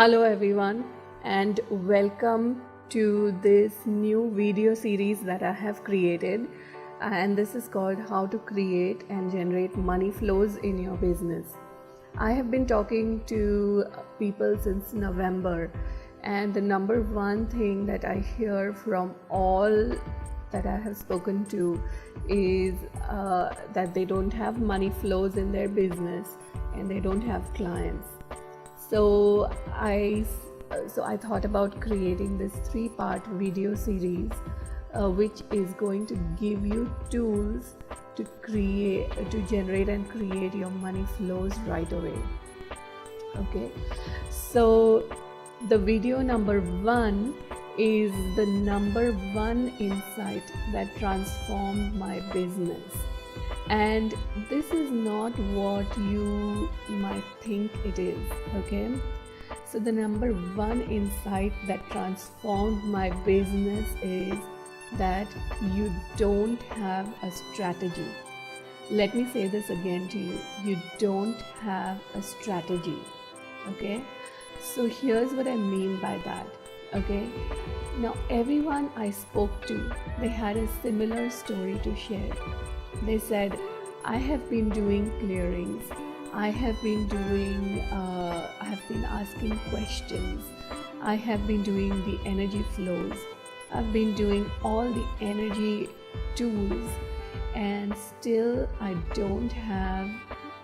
Hello everyone and welcome to this new video series that I have created, and this is called How to Create and Generate Money Flows in Your Business. I have been talking to people since November, and the number one thing that I hear from all that I have spoken to is that they don't have money flows in their business and they don't have clients. So I thought about creating this 3-part video series, which is going to give you tools to generate and create your money flows right away. Okay, so the video number 1 is the number 1 insight that transformed my business. And this is not what you might think it is, okay? So the number 1 insight that transformed my business is that you don't have a strategy. Let me say this again to you. You don't have a strategy, okay? So here's what I mean by that, okay? Now, everyone I spoke to, they had a similar story to share. They said, I have been doing clearings, I have been asking questions, I have been doing the energy flows, I've been doing all the energy tools, and still I don't have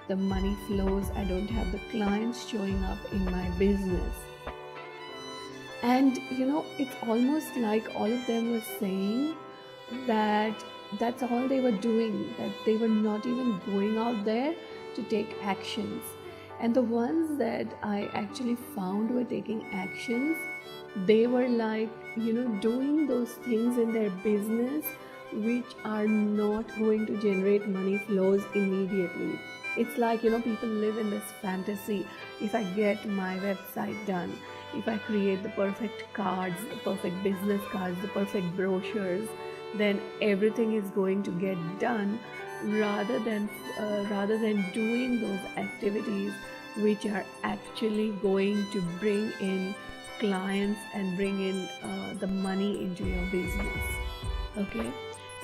the money flows, I don't have the clients showing up in my business. And it's almost like all of them were saying that that's all they were doing, that they were not even going out there to take actions. And the ones that I actually found were taking actions, they were like, doing those things in their business which are not going to generate money flows immediately. It's like, people live in this fantasy. If I get my website done, if I create the perfect cards, the perfect business cards, the perfect brochures, then everything is going to get done, rather than doing those activities which are actually going to bring in clients and bring in the money into your business. Okay,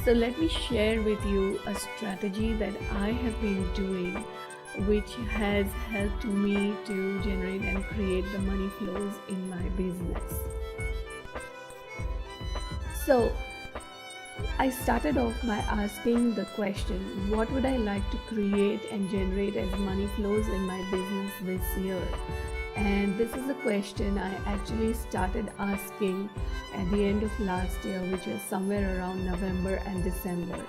so let me share with you a strategy that I have been doing, which has helped me to generate and create the money flows in my business. So I started off by asking the question, what would I like to create and generate as money flows in my business this year? And this is a question I actually started asking at the end of last year, which was somewhere around November and December.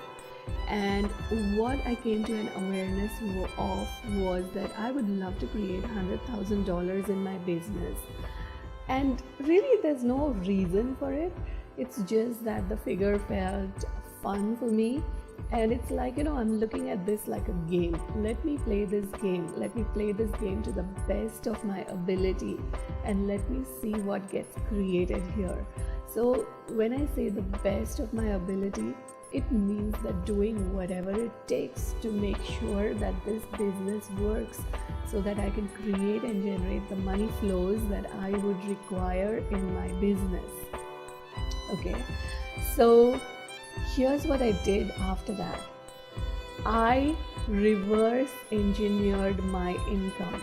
And what I came to an awareness of was that I would love to create $100,000 in my business. And really, there's no reason for it. It's just that the figure felt fun for me, and it's like, I'm looking at this like a game. Let me play this game. Let me play this game to the best of my ability, and let me see what gets created here. So when I say the best of my ability, it means that doing whatever it takes to make sure that this business works so that I can create and generate the money flows that I would require in my business. Okay, so here's what I did after that. I reverse engineered my income.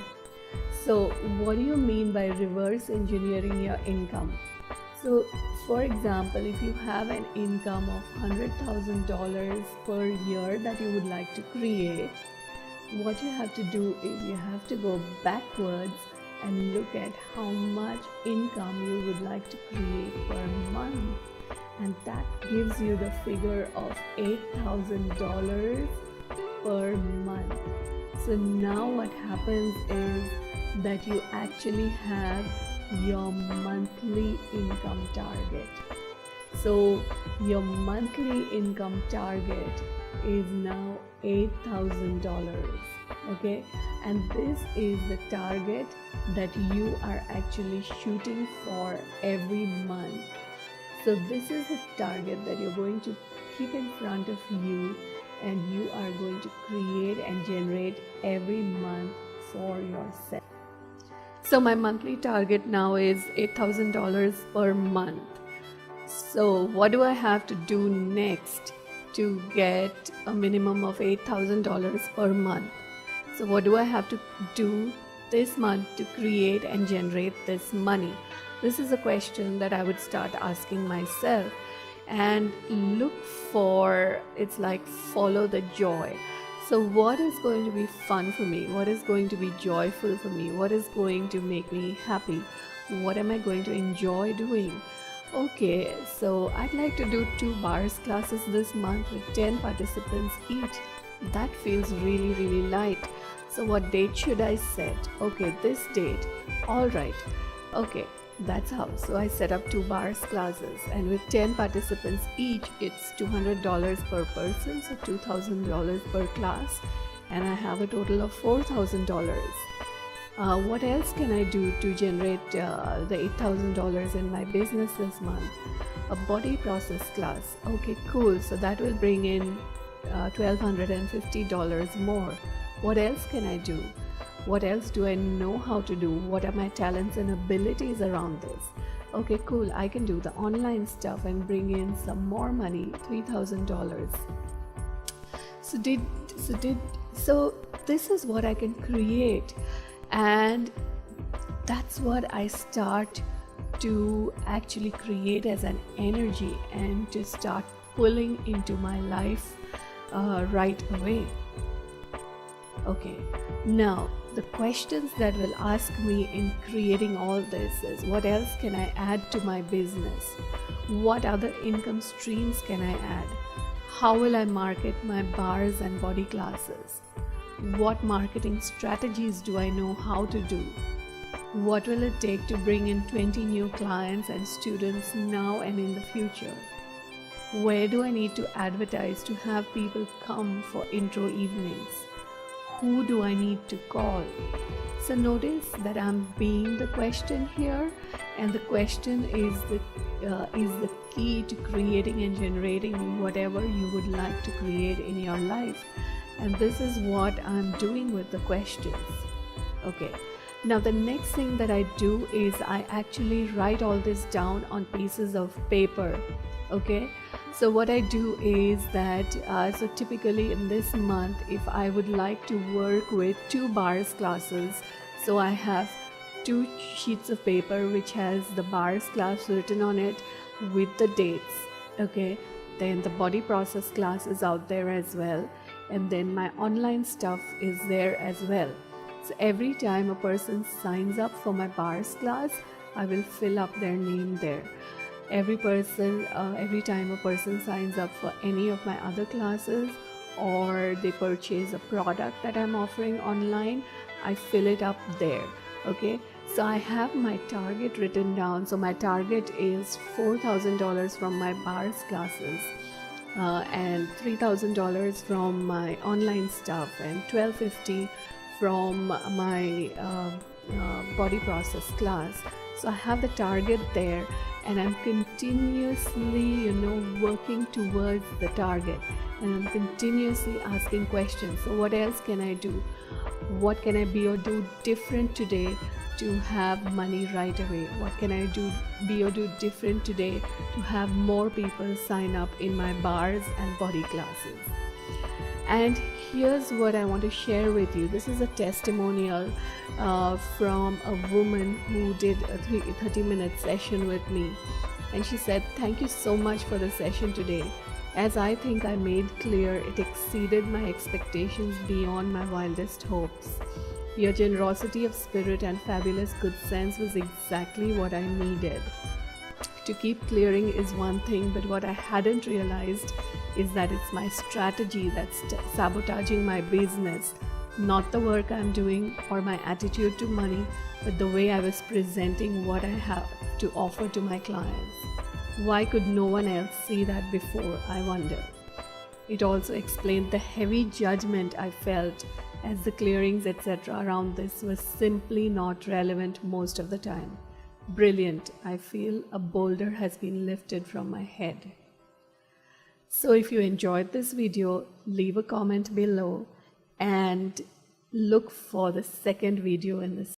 So what do you mean by reverse engineering your income? So for example, if you have an income of $100,000 per year that you would like to create, what you have to do is you have to go backwards and look at how much income you would like to create per month, and that gives you the figure of $8,000 per month. So now what happens is that you actually have your monthly income target. So your monthly income target is now $8,000. Okay, and this is the target that you are actually shooting for every month. So this is the target that you're going to keep in front of you, and you are going to create and generate every month for yourself. So my monthly target now is $8,000 per month. So what do I have to do next to get a minimum of $8,000 per month? So what do I have to do this month to create and generate this money? This is a question that I would start asking myself and look for. It's like follow the joy. So what is going to be fun for me? What is going to be joyful for me? What is going to make me happy? What am I going to enjoy doing? Okay, so I'd like to do 2 bars classes this month with 10 participants each. That feels really, really light. So what date should I set? Okay, this date. All right. Okay, that's how. So I set up 2 bars classes, and with 10 participants each, it's $200 per person, so $2,000 per class, and I have a total of $4,000. What else can I do to generate the $8,000 in my business this month? A body process class. Okay, cool. So that will bring in $1,250 more. What else can I do? What else do I know how to do? What are my talents and abilities around this? Okay, cool. I can do the online stuff and bring in some more money, $3,000. So this is what I can create, and that's what I start to actually create as an energy and to start pulling into my life right away. Okay, now the questions that will ask me in creating all this is, what else can I add to my business? What other income streams can I add? How will I market my bars and body classes? What marketing strategies do I know how to do? What will it take to bring in 20 new clients and students now and in the future? Where do I need to advertise to have people come for intro evenings? Who do I need to call? So notice that I'm being the question here, and the question is the key to creating and generating whatever you would like to create in your life. And this is what I'm doing with the questions. Okay, now the next thing that I do is I actually write all this down on pieces of paper. Okay, so what I do is that so typically in this month, if I would like to work with 2 bars classes, so I have 2 sheets of paper which has the bars class written on it with the dates. Okay, then the body process class is out there as well, and then my online stuff is there as well. So every time a person signs up for my bars class, I will fill up their name there. Every time a person signs up for any of my other classes, or they purchase a product that I'm offering online, I fill it up there. Okay, so I have my target written down. So my target is $4,000 from my bars classes, and $3,000 from my online stuff, and $1,250 from my body process class. So I have the target there, and I'm continuously, working towards the target, and I'm continuously asking questions. So what else can I do? What can I be or do different today to have money right away? What can I be or do different today to have more people sign up in my bars and body classes? And here's what I want to share with you. This is a testimonial from a woman who did a 30-minute session with me. And she said, "Thank you so much for the session today. As I think I made clear, it exceeded my expectations beyond my wildest hopes. Your generosity of spirit and fabulous good sense was exactly what I needed. To keep clearing is one thing, but what I hadn't realized is that it's my strategy that's sabotaging my business, not the work I'm doing or my attitude to money, but the way I was presenting what I have to offer to my clients. Why could no one else see that before, I wonder?" It also explained the heavy judgment I felt, as the clearings etc. around this was simply not relevant most of the time. Brilliant. I feel a boulder has been lifted from my head. So if you enjoyed this video, leave a comment below and look for the second video in this